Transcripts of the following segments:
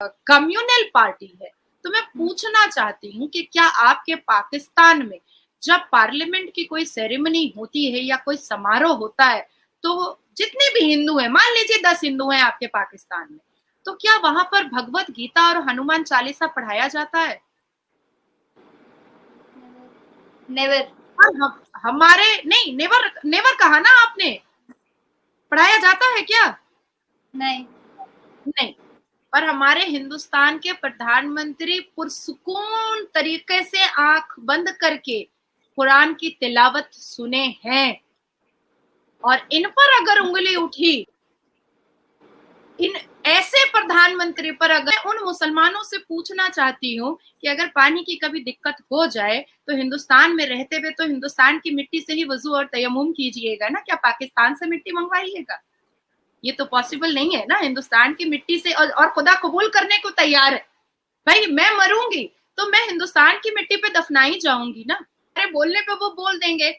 Communal party है। तो मैं पूछना चाहती हूँ कि क्या आपके पाकिस्तान में जब पार्लियामेंट की कोई सेरेमनी होती है या कोई समारोह होता है, तो जितने भी हिंदू हैं, मान लीजिए 10 हिंदू हैं आपके पाकिस्तान में, तो क्या वहां पर भगवत गीता और हनुमान चालीसा पढ़ाया जाता है? नेवर। और हमारे नहीं, नेवर नेवर कहा ना आपने, पढ़ाया जाता है क्या? नहीं। नहीं। पर हमारे हिंदुस्तान के प्रधानमंत्री पुरसुकून तरीके से आंख बंद करके कुरान की तिलावत सुने हैं। और इन पर अगर उंगली उठी, इन ऐसे प्रधानमंत्री पर अगर, उन मुसलमानों से पूछना चाहती हूँ कि अगर पानी की कभी दिक्कत हो जाए तो हिंदुस्तान में रहते हुए तो हिंदुस्तान की मिट्टी से ही वजू और तयम्मुम कीजिएगा ना, क्या पाकिस्तान से मिट्टी मंगवाइएगा? ये तो पॉसिबल नहीं है ना। हिंदुस्तान की मिट्टी से, और खुदा कबूल करने को तैयार है। भाई मैं मरूंगी तो मैं हिंदुस्तान की मिट्टी पे दफनाई जाऊंगी ना। अरे बोलने पे वो बोल देंगे।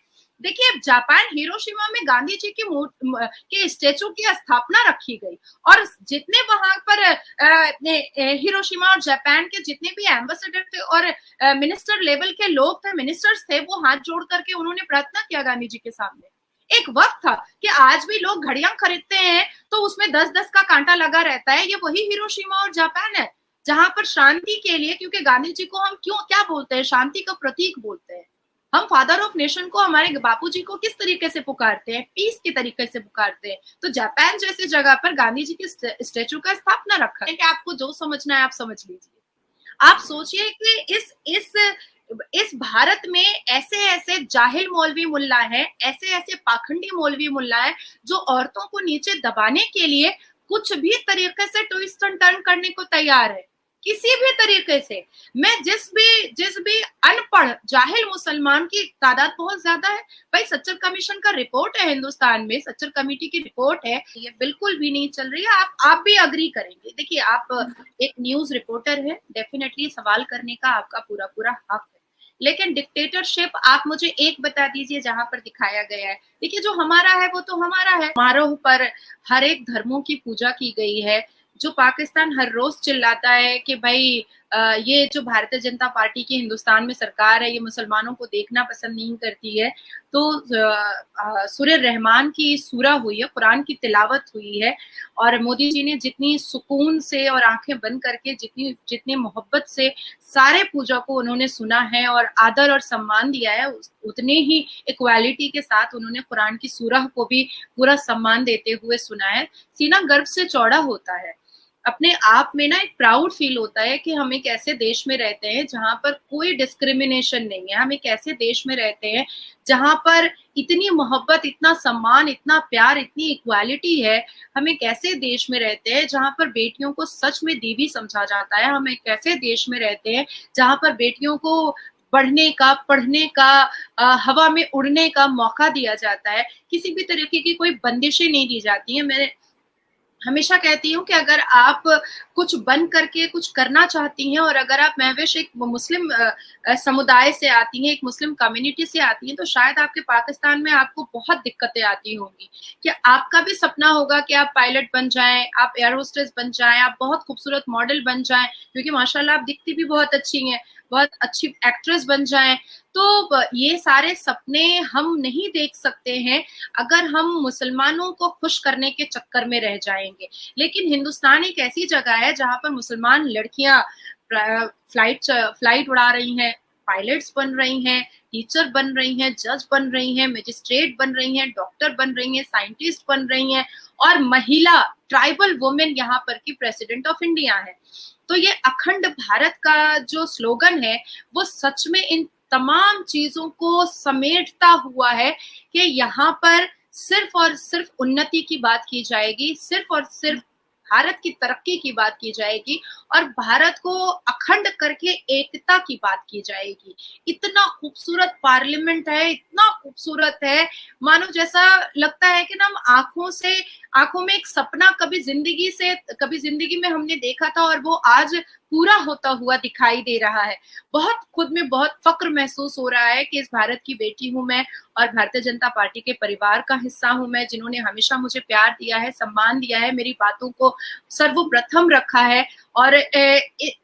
देखिए, जापान हिरोशिमा में गांधी जी की के स्टेचू की स्थापना रखी गई, और जितने वहां पर हिरोशिमा और जापान के जितने भी एम्बेसडर थे और मिनिस्टर लेवल के लोग थे, मिनिस्टर्स थे, वो हाथ जोड़ करके उन्होंने प्रार्थना किया गांधी जी के सामने। एक वक्त था कि आज भी लोग घड़ियां खरीदते हैं तो उसमें 10-10 का कांटा लगा रहता है, ये वही हिरोशिमा और जापान है जहां पर शांति के लिए, क्योंकि गांधी जी को हम क्यों क्या बोलते हैं, शांति का प्रतीक बोलते हैं। हम फादर ऑफ नेशन को, हमारे बापूजी को किस तरीके से पुकारते हैं? पीस के तरीके से पुकारते हैं। तो जापान जैसी जगह पर गांधी जी के स्टेचू का स्थापना रखा है कि आपको जो समझना है आप समझ लीजिए। आप सोचिए कि इस भारत में ऐसे ऐसे जाहिल मौलवी मुल्ला है, ऐसे ऐसे पाखंडी मौलवी मुल्ला है जो औरतों को नीचे दबाने के लिए कुछ भी तरीके से ट्विस्ट एंड टर्न करने को तैयार है, किसी भी तरीके से। मैं जिस भी अनपढ़ जाहिल मुसलमान की तादाद बहुत ज्यादा है। भाई सच्चर कमीशन का रिपोर्ट है, हिंदुस्तान में सच्चर कमेटी की रिपोर्ट है, ये बिल्कुल भी नहीं चल रही है। आप भी अग्री करेंगे। देखिए, आप एक न्यूज रिपोर्टर है, डेफिनेटली सवाल करने का आपका पूरा पूरा हक है, लेकिन डिक्टेटरशिप आप मुझे एक बता दीजिए जहां पर दिखाया गया है। देखिए, जो हमारा है वो तो हमारा है। समारोह पर हर एक धर्मों की पूजा की गई है। जो पाकिस्तान हर रोज चिल्लाता है कि भाई ये जो भारतीय जनता पार्टी की हिंदुस्तान में सरकार है, ये मुसलमानों को देखना पसंद नहीं करती है। तो सूर्य रहमान की सूरा हुई है, कुरान की तिलावत हुई है, और मोदी जी ने जितनी सुकून से और आंखें बंद करके, जितनी जितनी मोहब्बत से सारे पूजा को उन्होंने सुना है और आदर और सम्मान दिया है, उतने ही इक्वालिटी के साथ उन्होंने कुरान की सूरह को भी पूरा सम्मान देते हुए सुना है। सीना गर्व से चौड़ा होता है। अपने आप में ना एक प्राउड फील होता है कि हम एक ऐसे देश में रहते हैं जहां पर कोई डिस्क्रिमिनेशन नहीं है। हम एक ऐसे देश में रहते हैं जहां पर इतनी मोहब्बत, इतना सम्मान, इतना प्यार, इतनी इक्वालिटी है। हम एक ऐसे देश में रहते हैं जहां पर बेटियों को सच में देवी समझा जाता है। हम एक ऐसे देश में रहते हैं जहां पर बेटियों को बढ़ने का, पढ़ने का, हवा में उड़ने का मौका दिया जाता है। किसी भी तरीके की कोई बंदिशें नहीं दी जाती है। मैं हमेशा कहती हूँ कि अगर आप कुछ बन करके कुछ करना चाहती हैं, और अगर आप महविश एक मुस्लिम समुदाय से आती हैं, एक मुस्लिम कम्युनिटी से आती हैं, तो शायद आपके पाकिस्तान में आपको बहुत दिक्कतें आती होंगी। कि आपका भी सपना होगा कि आप पायलट बन जाएं, आप एयर होस्टेस बन जाएं, आप बहुत खूबसूरत मॉडल बन जाएं, क्योंकि माशाल्लाह आप दिखती भी बहुत अच्छी हैं, बहुत अच्छी एक्ट्रेस बन जाएं। तो ये सारे सपने हम नहीं देख सकते हैं अगर हम मुसलमानों को खुश करने के चक्कर में रह जाएंगे। लेकिन हिंदुस्तान एक ऐसी जगह है जहां पर मुसलमान लड़कियां फ्लाइट उड़ा रही हैं, पायलट्स बन रही हैं, टीचर बन रही हैं, जज बन रही हैं, मजिस्ट्रेट बन रही हैं, डॉक्टर बन रही हैं, साइंटिस्ट बन रही हैं, और महिला ट्राइबल वुमेन यहाँ पर की प्रेसिडेंट ऑफ इंडिया है। तो ये अखंड भारत का जो स्लोगन है वो सच में इन तमाम चीजों को समेटता हुआ है कि यहाँ पर सिर्फ और सिर्फ उन्नति की बात की जाएगी, सिर्फ और सिर्फ भारत की तरक्की की बात की जाएगी, और भारत को अखंड करके एकता की बात की जाएगी। इतना खूबसूरत पार्लियामेंट है, इतना खूबसूरत है, मानो जैसा लगता है कि ना हम आंखों में एक सपना कभी जिंदगी में हमने देखा था और वो आज पूरा होता हुआ दिखाई दे रहा है। बहुत खुद में बहुत फक्र महसूस हो रहा है कि इस भारत की बेटी हूं मैं, और भारतीय जनता पार्टी के परिवार का हिस्सा हूं मैं, जिन्होंने हमेशा मुझे प्यार दिया है, सम्मान दिया है, मेरी बातों को सर्वप्रथम रखा है। और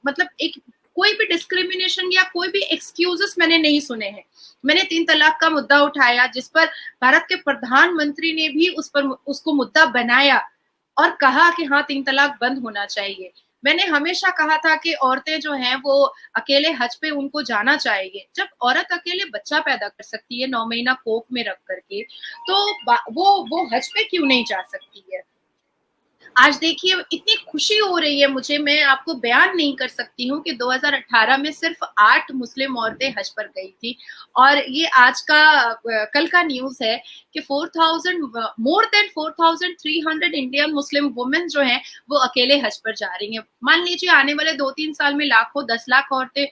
मतलब एक कोई भी डिस्क्रिमिनेशन या कोई भी एक्सक्यूजेस मैंने नहीं सुने हैं। मैंने 3 तलाक का मुद्दा उठाया, जिस पर भारत के प्रधानमंत्री ने भी उसको मुद्दा बनाया और कहा कि हाँ 3 तलाक बंद होना चाहिए। मैंने हमेशा कहा था कि औरतें जो हैं वो अकेले हज पे उनको जाना चाहिए। जब औरत अकेले बच्चा पैदा कर सकती है 9 महीना कोख में रख करके, तो वो हज पे क्यों नहीं जा सकती है। आज देखिए इतनी खुशी हो रही है मुझे, मैं आपको बयान नहीं कर सकती हूँ कि 2018 में सिर्फ 8 मुस्लिम औरतें हज पर गई थी, और ये आज का कल का न्यूज है कि 4000 more than 4300 Indian Muslim women जो हैं वो अकेले हज पर जा रही हैं। मान लीजिए आने वाले 2-3 साल में लाखों 10 लाख औरतें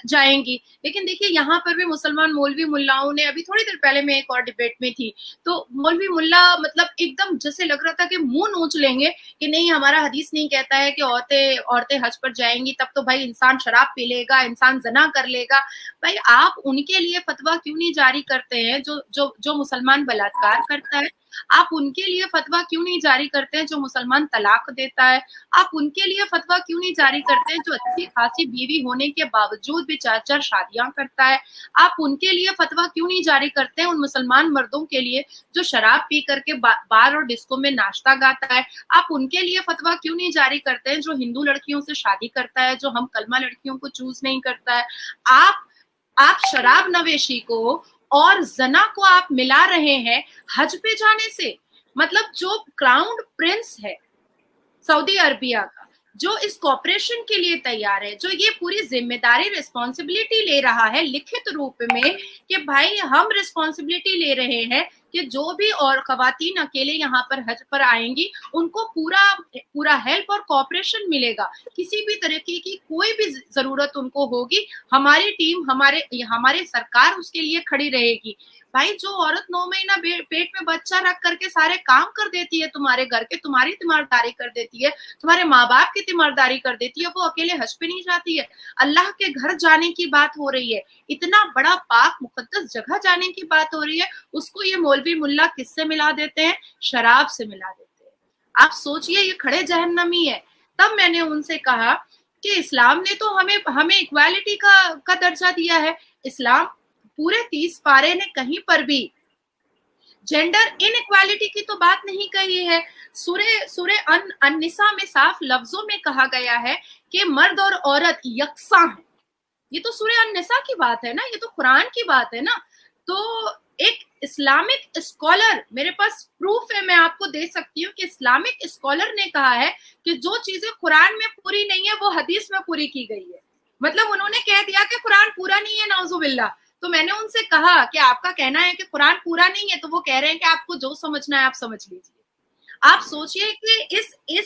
जाएंगी, लेकिन देखिए यहाँ पर भी मुसलमान मौलवी मुल्लाओं ने, अभी थोड़ी देर पहले मैं एक और डिबेट में थी, तो मौलवी मुल्ला मतलब एकदम जैसे लग रहा था कि मुंह नोच लेंगे कि नहीं हमारा हदीस नहीं कहता है कि औरतें औरतें हज पर जाएंगी, तब तो भाई इंसान शराब पी लेगा, इंसान जना कर लेगा। भाई आप उनके लिए फतवा क्यों नहीं जारी करते हैं जो जो जो मुसलमान बलात्कार करता है? आप उनके लिए फतवा क्यों नहीं जारी करते हैं जो मुसलमान तलाक देता है? आप उनके लिए फतवा क्यों नहीं जारी करते हैं जो अच्छी खासी बीवी होने के बावजूद भी 4-4 शादियां करता है? आप उनके लिए फतवा क्यों नहीं जारी करते हैं उन मुसलमान मर्दों के लिए जो शराब पी करके बार और डिस्को में नाश्ता गाता है? आप उनके लिए फतवा क्यों नहीं जारी करते हैं जो हिंदू लड़कियों से शादी करता है, जो हम कलमा लड़कियों को चूज नहीं करता है? आप शराब नवेशी को और जना को आप मिला रहे हैं हज पे जाने से। मतलब जो क्राउन प्रिंस है सऊदी अरबिया का, जो इस कॉपरेशन के लिए तैयार है, जो ये पूरी जिम्मेदारी रिस्पॉन्सिबिलिटी ले रहा है लिखित रूप में कि भाई हम रिस्पॉन्सिबिलिटी ले रहे हैं कि जो भी और खवातीन अकेले यहाँ पर हज पर आएंगी उनको पूरा पूरा हेल्प और कॉपरेशन मिलेगा, किसी भी तरीके की कोई भी जरूरत उनको होगी हमारी टीम हमारे सरकार उसके लिए खड़ी रहेगी। भाई जो औरत 9 महीना पेट में बच्चा रख करके सारे काम कर देती है तुम्हारे घर के, तुम्हारी तीमारदारी कर देती है, तुम्हारे माँ बाप की तीमारदारी कर देती है, वो अकेले हज पे नहीं जाती है। अल्लाह के घर जाने की बात हो रही है, इतना बड़ा पाक मुकद्दस जगह जाने की बात हो रही है, उसको ये मौलवी मुल्ला किससे मिला देते हैं? शराब से मिला देते हैं। आप सोचिए ये खड़े जहन्नमी है। तब मैंने उनसे कहा कि इस्लाम ने तो हमें इक्वालिटी का दर्जा दिया है। इस्लाम पूरे 30 पारे ने कहीं पर भी जेंडर इनइक्वालिटी की तो बात नहीं कही है। सूरे अन-निसा में साफ लफ्जों में कहा गया है कि मर्द और औरत यकसा हैं। ये तो सूरे अन-निसा की बात है ना, ये तो कुरान की बात है ना। तो एक इस्लामिक स्कॉलर, मेरे पास प्रूफ है, मैं आपको दे सकती हूँ कि इस्लामिक स्कॉलर ने कहा है कि जो चीजें कुरान में पूरी नहीं है वो हदीस में पूरी की गई है। मतलब उन्होंने कह दिया कि कुरान पूरा नहीं है, नाउजुबिल्लाह। तो मैंने उनसे कहा कि आपका कहना है कि कुरान पूरा नहीं है, तो वो कह रहे हैं कि आपको जो समझना है आप समझ लीजिए। आप सोचिए कि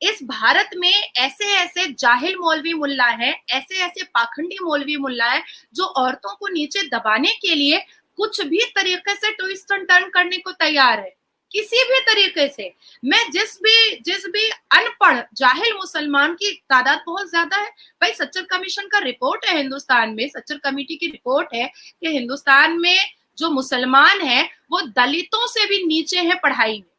इस भारत में ऐसे ऐसे जाहिल मौलवी मुल्ला है, ऐसे ऐसे पाखंडी मौलवी मुल्ला है जो औरतों को नीचे दबाने के लिए कुछ भी तरीके से ट्विस्ट एंड टर्न करने को तैयार है, किसी भी तरीके से। मैं जिस भी अनपढ़ जाहिल मुसलमान की तादाद बहुत ज्यादा है। भाई सच्चर कमीशन का रिपोर्ट है हिंदुस्तान में, सच्चर कमेटी की रिपोर्ट है कि हिंदुस्तान में जो मुसलमान है वो दलितों से भी नीचे है, पढ़ाई में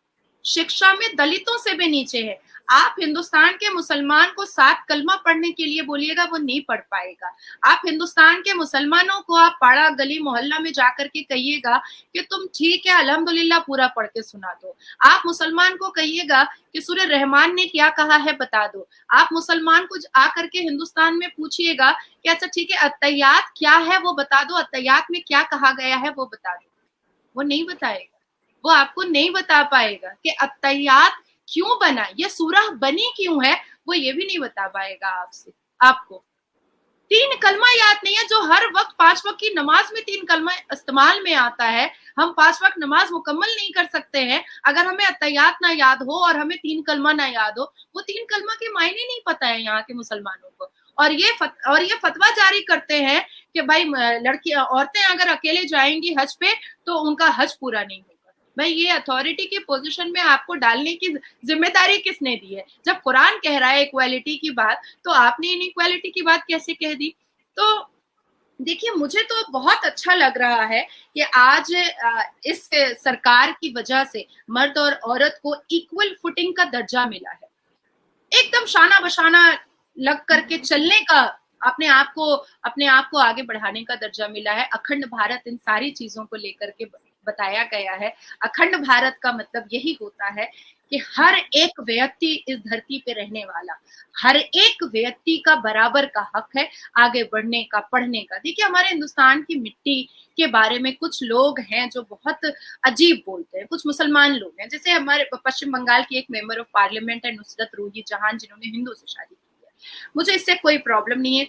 शिक्षा में दलितों से भी नीचे है। आप हिंदुस्तान के मुसलमान को 7 कलमा पढ़ने के लिए बोलिएगा वो नहीं पढ़ पाएगा। आप हिंदुस्तान के मुसलमानों को आप पाड़ा गली मोहल्ला में जाकर के कहिएगा कि तुम ठीक है अल्हम्दुलिल्लाह पूरा पढ़ के सुना दो। आप मुसलमान को कहिएगा कि सूरह रहमान ने क्या कहा है बता दो। आप मुसलमान को आकर के हिंदुस्तान में पूछिएगा कि अच्छा ठीक है अत्तहियात क्या है वो बता दो, अत्तहियात में क्या कहा गया है वो बता दो। वो नहीं बताएगा, वो आपको नहीं बता पाएगा कि अत्तहियात क्यों बना, ये सूरह बनी क्यों है, वो ये भी नहीं बता पाएगा आपको। 3 कलमा याद नहीं है जो हर वक्त 5 वक्त की नमाज में 3 कलमा इस्तेमाल में आता है। हम 5 वक्त नमाज मुकम्मल नहीं कर सकते हैं अगर हमें अत्तहियात ना याद हो और हमें 3 कलमा ना याद हो। वो 3 कलमा के मायने नहीं पता है यहाँ के मुसलमानों को, और ये फतवा जारी करते हैं कि भाई लड़की औरतें अगर अकेले जाएंगी हज पे तो उनका हज पूरा नहीं होगा। भाई ये अथॉरिटी की पोजीशन में आपको डालने की जिम्मेदारी किसने दी है? जब कुरान कह रहा है इक्वालिटी की बात, तो आपने इनइक्वालिटी की बात कैसे कह दी? तो देखिए, मुझे तो बहुत अच्छा लग रहा है कि आज इस सरकार की वजह से मर्द और औरत को इक्वल फुटिंग का दर्जा मिला है। एकदम शाना बशाना लग करके चलने का, अपने आप को आगे बढ़ाने का दर्जा मिला है। अखंड भारत इन सारी चीजों को लेकर के बताया गया है। अखंड भारत का मतलब यही होता है कि हर एक व्यक्ति इस धरती पे रहने वाला, हर एक व्यक्ति का बराबर का हक है आगे बढ़ने का, पढ़ने का। देखिए, हमारे हिंदुस्तान की मिट्टी के बारे में कुछ लोग हैं जो बहुत अजीब बोलते हैं, कुछ मुसलमान लोग हैं, जैसे हमारे पश्चिम बंगाल की एक मेंबर ऑफ पार्लियामेंट है नुसरत रूही जहान, जिन्होंने हिंदू से शादी की है। मुझे इससे कोई प्रॉब्लम नहीं है,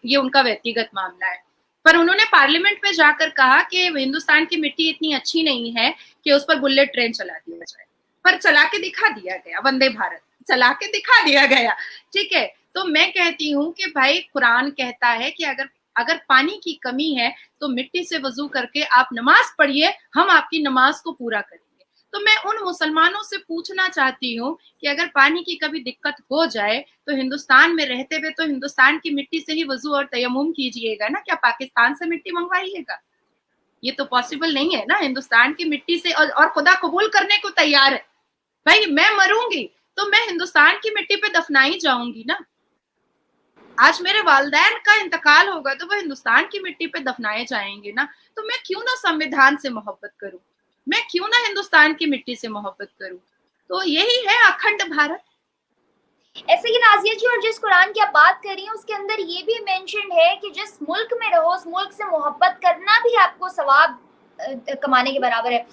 ये उनका व्यक्तिगत मामला है। पर उन्होंने पार्लियामेंट में जाकर कहा कि हिंदुस्तान की मिट्टी इतनी अच्छी नहीं है कि उस पर बुलेट ट्रेन चला दिया जाए, पर चला के दिखा दिया गया, वंदे भारत चला के दिखा दिया गया। ठीक है, तो मैं कहती हूँ कि भाई कुरान कहता है कि अगर अगर पानी की कमी है तो मिट्टी से वजू करके आप नमाज पढ़िए, हम आपकी नमाज को पूरा करेंगे। तो मैं उन मुसलमानों से पूछना चाहती हूँ कि अगर पानी की कभी दिक्कत हो जाए तो हिंदुस्तान में रहते हुए तो हिंदुस्तान की मिट्टी से ही वजू और तयम्मुम कीजिएगा ना, क्या पाकिस्तान से मिट्टी मंगवाइएगा? ये तो पॉसिबल नहीं है ना। हिंदुस्तान की मिट्टी से और खुदा कबूल करने को तैयार है। भाई मैं मरूंगी तो मैं हिंदुस्तान की मिट्टी पे दफनाई जाऊंगी ना। आज मेरे वालिदैन का इंतकाल होगा तो वो हिंदुस्तान की मिट्टी पे दफनाए जाएंगे ना। तो मैं क्यों ना संविधान से मोहब्बत करूं, मैं क्यों ना हिंदुस्तान की मिट्टी से मोहब्बत करूं? तो यही है अखंड भारत। ऐसे कि नाजिया जी, और जिस कुरान की आप बात कर रही हैं उसके अंदर ये भी मेंशन है कि जिस मुल्क में रहो उस मुल्क से मोहब्बत करना भी आपको सवाब कमाने के बराबर है।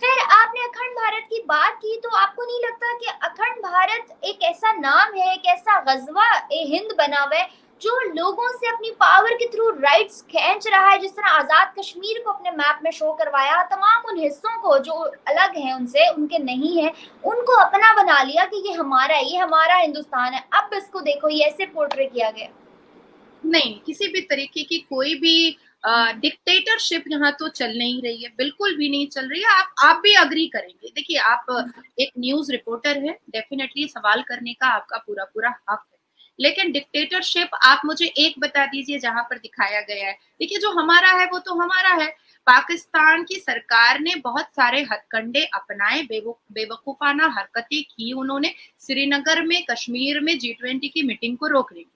फिर आपने अखंड भारत की बात की, तो आपको नहीं लगता कि अखंड भारत एक ऐसा नाम है, एक ऐसा गजवा हिंद बना हुआ है जो लोगों से अपनी पावर के थ्रू राइट्स खींच रहा है? जिस तरह आजाद कश्मीर को अपने मैप में शो करवाया, तमाम उन हिस्सों को जो अलग हैं उनसे, उनके नहीं है, उनको अपना बना लिया कि ये हमारा है, ये हमारा हिंदुस्तान है। अब इसको देखो, ये ऐसे पोर्ट्रे किया गया। नहीं, किसी भी तरीके की कोई भी डिक्टेटरशिप यहाँ तो चल नहीं रही है, बिल्कुल भी नहीं चल रही है। आप भी अग्री करेंगे। देखिए, आप एक न्यूज रिपोर्टर है, डेफिनेटली सवाल करने का आपका पूरा पूरा हक है, लेकिन डिक्टेटरशिप आप मुझे एक बता दीजिए जहां पर दिखाया गया है। देखिए, जो हमारा है वो तो हमारा है। पाकिस्तान की सरकार ने बहुत सारे हथकंडे अपनाए, बेवकूफाना हरकतें की उन्होंने श्रीनगर में, कश्मीर में G20 की मीटिंग को रोकने के लिए।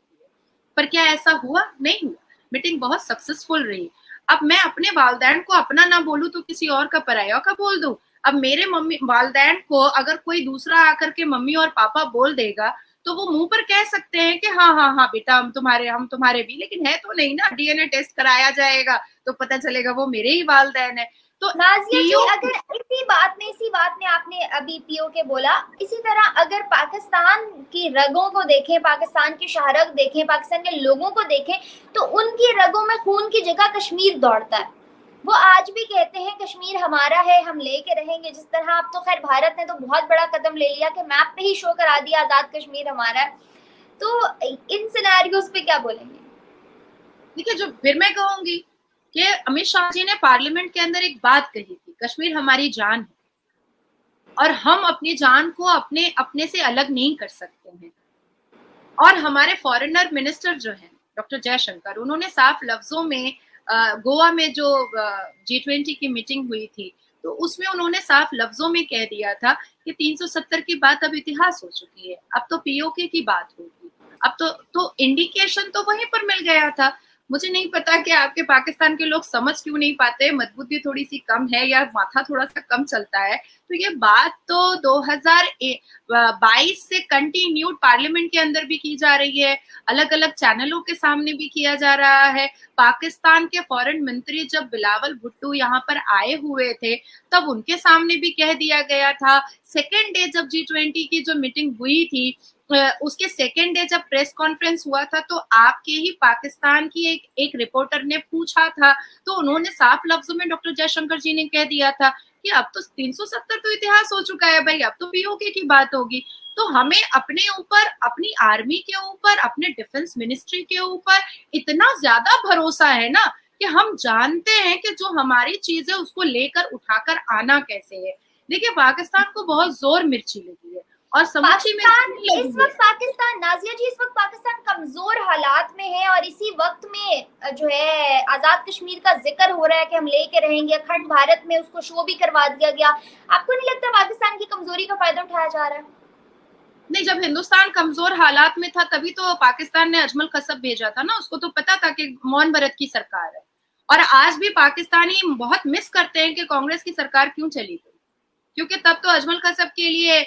पर क्या ऐसा हुआ? नहीं हुआ। मीटिंग बहुत सक्सेसफुल रही। अब मैं अपने वालदैन को अपना ना बोलूं तो किसी और का, पराया का बोल दूं? अब मेरे मम्मी वालदैन को अगर कोई दूसरा आकर के मम्मी और पापा बोल देगा तो वो मुंह पर कह सकते हैं कि हाँ हाँ हाँ बेटा, हम तुम्हारे भी, लेकिन है तो नहीं ना। डीएनए टेस्ट कराया जाएगा तो पता चलेगा वो मेरे ही वालदैन है। तो नाजिया जी, अगर इसी बात में आपने अभी पीओ के बोला, इसी तरह अगर पाकिस्तान की रगों को देखें, पाकिस्तान की शाहरग देखें, पाकिस्तान के लोगों को देखें, तो उनकी रगों में खून की जगह कश्मीर दौड़ता है। वो आज भी कहते हैं कश्मीर हमारा है, हम लेके रहेंगे। जिस तरह अब तो खैर भारत ने तो बहुत बड़ा कदम ले लिया कि मैप पे ही शो करा दिया आजाद कश्मीर हमारा है। तो इन सिनेरियोस पे क्या बोलेंगे? देखिए, जो फिर मैं कहूंगी कि अमित शाह जी ने पार्लियामेंट के अंदर एक बात कही थी, कश्मीर हमारी जान है और हम अपनी जान को अपने अपने से अलग नहीं कर सकते हैं। और हमारे फॉरेनर मिनिस्टर जो हैं डॉक्टर जयशंकर, उन्होंने साफ लफ्जों में गोवा में जो G20 की मीटिंग हुई थी तो उसमें उन्होंने साफ लफ्जों में कह दिया था कि 370 की बात अब इतिहास हो चुकी है, अब तो पीओके की बात होगी। अब तो इंडिकेशन तो वहीं पर मिल गया था। मुझे नहीं पता कि आपके पाकिस्तान के लोग समझ क्यों नहीं पाते, मजबूती थोड़ी सी कम है या माथा थोड़ा सा कम चलता है। तो ये बात तो 2022 से कंटिन्यूड पार्लियामेंट के अंदर भी की जा रही है, अलग अलग चैनलों के सामने भी किया जा रहा है। पाकिस्तान के फॉरेन मंत्री जब बिलावल भुट्टो यहाँ पर आए हुए थे तब उनके सामने भी कह दिया गया था। सेकेंड डे जब G20 की जो मीटिंग हुई थी उसके सेकेंड डे जब प्रेस कॉन्फ्रेंस हुआ था तो आपके ही पाकिस्तान की एक रिपोर्टर ने पूछा था तो उन्होंने साफ लफ्जों में डॉक्टर जयशंकर जी ने कह दिया था कि अब तो 370 तो इतिहास हो चुका है भाई, अब तो पीओके की बात होगी। तो हमें अपने ऊपर, अपनी आर्मी के ऊपर, अपने डिफेंस मिनिस्ट्री के ऊपर इतना ज्यादा भरोसा है ना कि हम जानते हैं कि जो हमारी चीज है उसको लेकर उठाकर आना कैसे है। देखिए पाकिस्तान को बहुत जोर मिर्ची लगी है और समूची पाकिस्तान मिर्ची इस लगी है। वक्त पाकिस्तान नाजिया जी, इस वक्त पाकिस्तान कमजोर हालात में है और इसी वक्त में जो है आजाद कश्मीर का जिक्र हो रहा है कि हम लेके रहेंगे, अखंड भारत में उसको शो भी करवा दिया गया। आपको नहीं लगता पाकिस्तान की कमजोरी का फायदा उठाया जा रहा है? नहीं, जब हिंदुस्तान कमजोर हालात में था तभी तो पाकिस्तान ने अजमल कसब भेजा था ना, उसको तो पता था कि मौन भारत की सरकार है। और आज भी पाकिस्तानी बहुत मिस करते हैं कि कांग्रेस की सरकार क्यों चली गई, क्योंकि तब तो अजमल कसब के लिए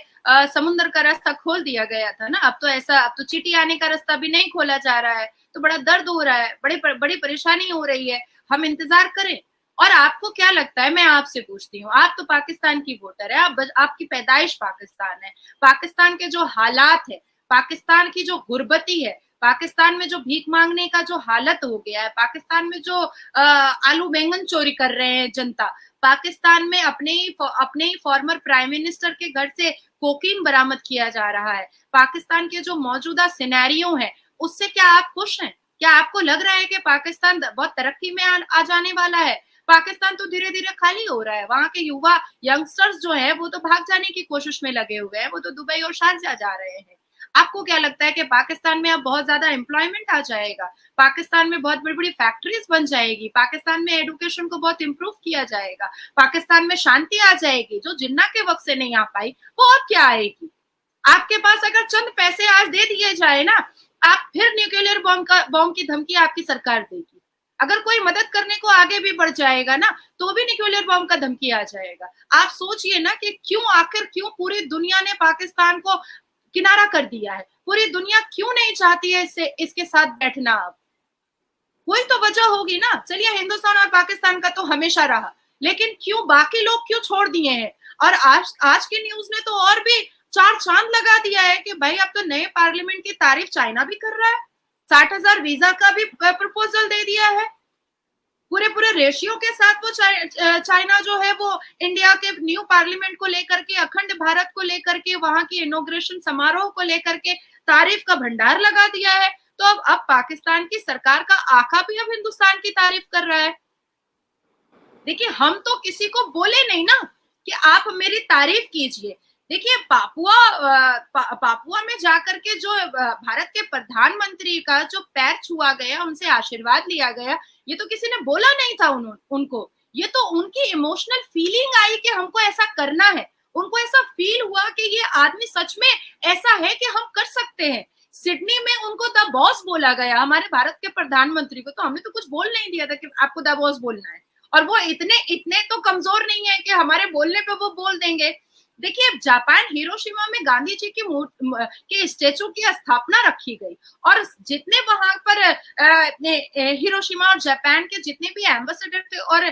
समुद्र का रास्ता खोल दिया गया था ना। अब तो ऐसा, अब तो चीटी आने का रास्ता भी नहीं खोला जा रहा है, तो बड़ा दर्द हो रहा है, बड़ी परेशानी हो रही है। हम इंतजार करें। और आपको क्या लगता है, मैं आपसे पूछती हूँ, आप तो पाकिस्तान की वोटर है, आपकी पैदाइश पाकिस्तान है। पाकिस्तान के जो हालात है, पाकिस्तान की जो गुर्बती है, पाकिस्तान में जो भीख मांगने का जो हालत हो गया है, पाकिस्तान में जो आलू बैंगन चोरी कर रहे हैं जनता, पाकिस्तान में अपने ही फॉर्मर प्राइम मिनिस्टर के घर से कोकीन बरामद किया जा रहा है, पाकिस्तान के जो मौजूदा सिनेरियो है उससे क्या आप खुश हैं? क्या आपको लग रहा है कि पाकिस्तान बहुत तरक्की में आ जाने वाला है? पाकिस्तान तो धीरे धीरे खाली हो रहा है। वहां के युवा यंगस्टर्स जो है वो तो भाग जाने की कोशिश में लगे हुए हैं, वो तो दुबई और शारजा जा रहे हैं। आपको क्या लगता है कि पाकिस्तान में अब बहुत ज्यादा एम्प्लॉयमेंट आ जाएगा, पाकिस्तान में बहुत बड़ी बड़ी फैक्ट्रीज बन जाएगी, पाकिस्तान में एजुकेशन को बहुत इंप्रूव किया जाएगा, पाकिस्तान में शांति आ जाएगी जो जिन्ना के वक्त से नहीं आ पाई, वो अब क्या आएगी? आपके पास अगर चंद पैसे आज दे दिए जाए ना, आप फिर न्यूक्लियर बॉम्ब की धमकी आपकी सरकार देगी। अगर कोई मदद करने को आगे भी बढ़ जाएगा ना, तो भी न्यूक्लियर बॉम्ब का धमकी आ जाएगा। आप सोचिए ना कि क्यों पूरी दुनिया ने पाकिस्तान को किनारा कर दिया है, पूरी दुनिया क्यों नहीं चाहती है इसके साथ बैठना। अब कोई तो वजह होगी ना। चलिए हिंदुस्तान और पाकिस्तान का तो हमेशा रहा, लेकिन क्यों बाकी लोग क्यों छोड़ दिए हैं? और आज की न्यूज ने तो और भी चार चांद लगा दिया है कि भाई अब तो नए पार्लियामेंट की तारीफ चाइना भी कर रहा है, 60,000 वीजा का भी प्रपोजल दे दिया है, पूरे रेशियो के साथ वो चाइना जो है वो इंडिया के न्यू पार्लियामेंट को लेकर के, अखंड भारत को लेकर के, वहां की इनॉग्रेशन समारोह को लेकर के तारीफ का भंडार लगा दिया है। तो अब पाकिस्तान की सरकार का आका भी अब हिंदुस्तान की तारीफ कर रहा है। देखिए हम तो किसी को बोले नहीं ना कि आप मेरी तारीफ कीजिए। देखिए पापुआ में जाकर के जो भारत के प्रधानमंत्री का जो पैर छुआ गया, उनसे आशीर्वाद लिया गया, ये तो किसी ने बोला नहीं था उनको। ये तो उनकी इमोशनल फीलिंग आई कि हमको ऐसा करना है। उनको ऐसा फील हुआ कि ये आदमी सच में ऐसा है कि हम कर सकते हैं। सिडनी में उनको द बॉस बोला गया, हमारे भारत के प्रधानमंत्री को। तो हमने तो कुछ बोल नहीं दिया था कि आपको द बॉस बोलना है, और वो इतने तो कमजोर नहीं है कि हमारे बोलने पे वो बोल देंगे। देखिए जापान हिरोशिमा में गांधी जी के स्टेचू की स्थापना रखी गई, और जितने वहां पर हिरोशिमा और जापान के जितने भी एम्बेसडर थे और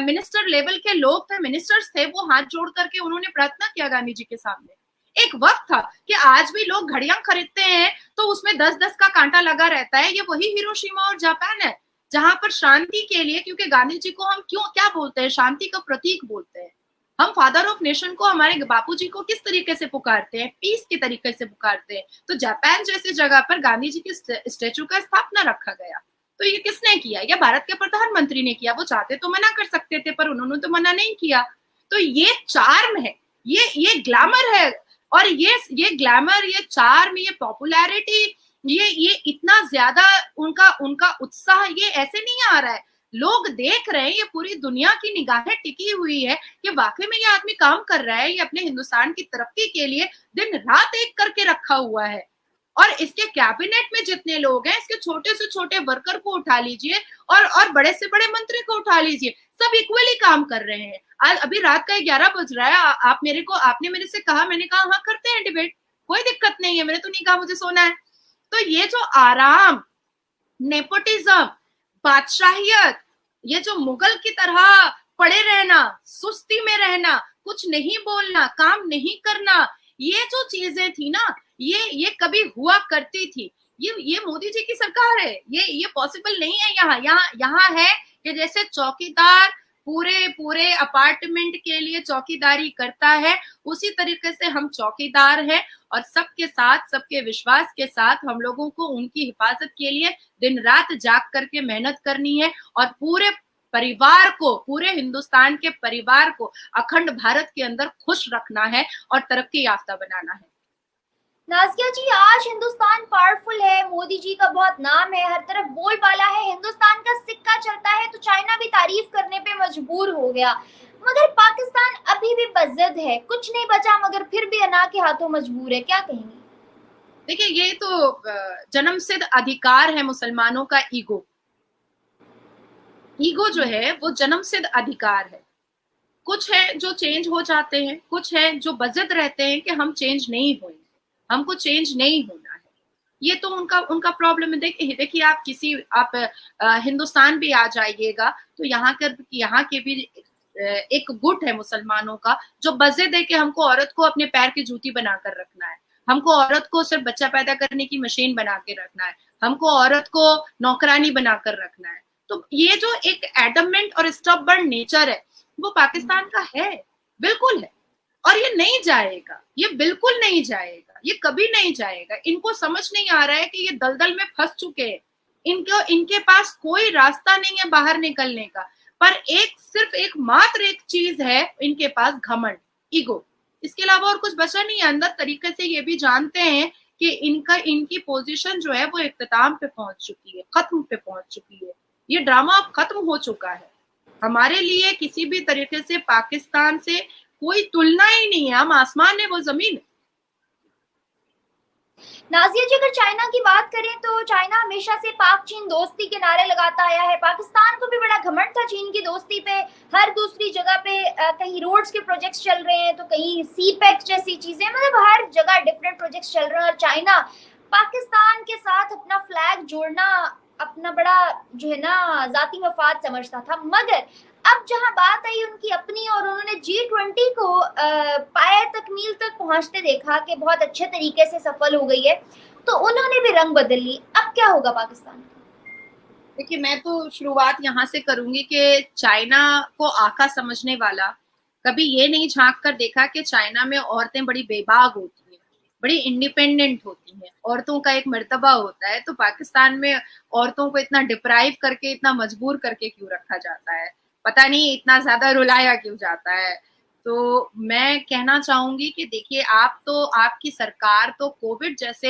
मिनिस्टर लेवल के लोग थे, मिनिस्टर्स थे, वो हाथ जोड़ करके उन्होंने प्रार्थना किया गांधी जी के सामने। एक वक्त था कि आज भी लोग घड़ियां खरीदते हैं तो उसमें 10-10 का कांटा लगा रहता है। ये वही हिरोशिमा और जापान है जहां पर शांति के लिए, क्योंकि गांधी जी को हम क्या बोलते हैं, शांति का प्रतीक बोलते हैं। हम फादर ऑफ नेशन को, हमारे बापूजी को किस तरीके से पुकारते हैं? पीस के तरीके से पुकारते हैं। तो जापान जैसी जगह पर गांधी जी के स्टेचू का स्थापना रखा गया। तो ये किसने किया? ये भारत के प्रधानमंत्री ने किया। वो चाहते तो मना कर सकते थे, पर उन्होंने तो मना नहीं किया। तो ये चार्म है, ये ग्लैमर है, और ये ग्लैमर, ये चार्म, ये पॉपुलैरिटी, ये इतना ज्यादा उनका उत्साह ये ऐसे नहीं आ रहा है। लोग देख रहे हैं, ये पूरी दुनिया की निगाहें टिकी हुई है कि वाकई में ये आदमी काम कर रहा है, ये अपने हिंदुस्तान की तरक्की के लिए दिन रात एक करके रखा हुआ है। और इसके कैबिनेट में जितने लोग हैं, इसके छोटे से छोटे वर्कर को उठा लीजिए और बड़े से बड़े मंत्री को उठा लीजिए, सब इक्वली काम कर रहे हैं। आज अभी रात का 11 बज रहा है, आपने मेरे से कहा, मैंने कहा हाँ करते हैं डिबेट, कोई दिक्कत नहीं है। मैंने तो नहीं कहा मुझे सोना है। तो ये जो आराम, नेपोटिज्म, बादशाहियत, ये जो मुगल की तरह पड़े रहना, सुस्ती में रहना, कुछ नहीं बोलना, काम नहीं करना, ये जो चीजें थी ना, ये कभी हुआ करती थी। ये मोदी जी की सरकार है, ये पॉसिबल नहीं है। यहाँ है कि जैसे चौकीदार पूरे पूरे अपार्टमेंट के लिए चौकीदारी करता है, उसी तरीके से हम चौकीदार हैं और सबके साथ, सबके विश्वास के साथ हम लोगों को उनकी हिफाजत के लिए दिन रात जाग करके मेहनत करनी है और पूरे परिवार को, पूरे हिंदुस्तान के परिवार को अखंड भारत के अंदर खुश रखना है और तरक्की याफ्ता बनाना है। नाज़िया जी, आज हिंदुस्तान पावरफुल है, मोदी जी का बहुत नाम है, हर तरफ बोलबाला है, हिंदुस्तान का सिक्का चलता है, तो चाइना भी तारीफ करने पे मजबूर हो गया। मगर पाकिस्तान अभी भी बज़द है, कुछ नहीं बचा मगर फिर भी अना के हाथों मजबूर है, क्या कहेंगे? देखिए, ये तो जन्मसिद्ध अधिकार है मुसलमानों का। ईगो जो है वो जन्मसिद्ध अधिकार है। कुछ है जो चेंज हो जाते हैं, कुछ है जो बज़द रहते हैं कि हम चेंज नहीं होंगे, हमको चेंज नहीं होना है। ये तो उनका उनका प्रॉब्लम है। देखिए आप हिंदुस्तान भी आ जाइएगा तो यहाँ के भी एक गुट है मुसलमानों का जो बज़द है कि हमको औरत को अपने पैर की जूती बनाकर रखना है, हमको औरत को सिर्फ बच्चा पैदा करने की मशीन बना के रखना है, हमको औरत को नौकरानी बनाकर रखना है। तो ये जो एक एडममेंट और स्टबर्न नेचर है वो पाकिस्तान का है, बिल्कुल है। और ये नहीं जाएगा, ये बिल्कुल नहीं जाएगा, ये कभी नहीं जाएगा। इनको समझ नहीं आ रहा है कि ये दलदल में फंस चुके हैं, इनके पास कोई रास्ता नहीं है बाहर निकलने का। पर सिर्फ एक मात्र एक चीज है इनके पास, घमंड, ईगो। इसके अलावा और कुछ बचा नहीं है। अंदर तरीके से ये भी जानते हैं कि इनकी पोजीशन जो है वो इख्तिताम पे पहुंच चुकी है, खत्म पे पहुंच चुकी है। ये ड्रामा अब खत्म हो चुका है। हमारे लिए किसी भी तरीके से पाकिस्तान से कोई तुलना ही नहीं है, हम आसमान है वो जमीन। नाज़िया जी, अगर चाइना की बात करें तो चाइना हमेशा से पाक चीन दोस्ती के नारे लगाता आया है। पाकिस्तान को भी बड़ा घमंड था चीन की दोस्ती पे। हर दूसरी जगह पे कहीं रोड्स के प्रोजेक्ट्स चल रहे हैं तो कहीं सीपेक जैसी चीजें, मतलब हर जगह डिफरेंट प्रोजेक्ट्स चल रहे हैं। और चाइना पाकिस्तान के साथ अपना फ्लैग जोड़ना अपना बड़ा जो है ना जाती मफाद समझता था। मगर अब जहां बात आई उनकी अपनी, और उन्होंने G20 को पाया तकमील तक पहुंचते देखा कि बहुत अच्छे तरीके से सफल हो गई है, तो उन्होंने भी रंग बदल ली। अब क्या होगा पाकिस्तान? देखिए, मैं तो शुरुआत यहाँ से करूंगी कि चाइना को आका समझने वाला कभी ये नहीं झांक कर देखा कि चाइना में औरतें बड़ी बेबाक होती हैं, बड़ी इंडिपेंडेंट होती हैं, औरतों का एक मर्तबा होता है। तो पाकिस्तान में औरतों को इतना डिप्राइव करके, इतना मजबूर करके क्यों रखा जाता है, पता नहीं इतना ज्यादा रुलाया क्यों जाता है। तो मैं कहना चाहूंगी कि देखिए, आपकी सरकार तो कोविड जैसे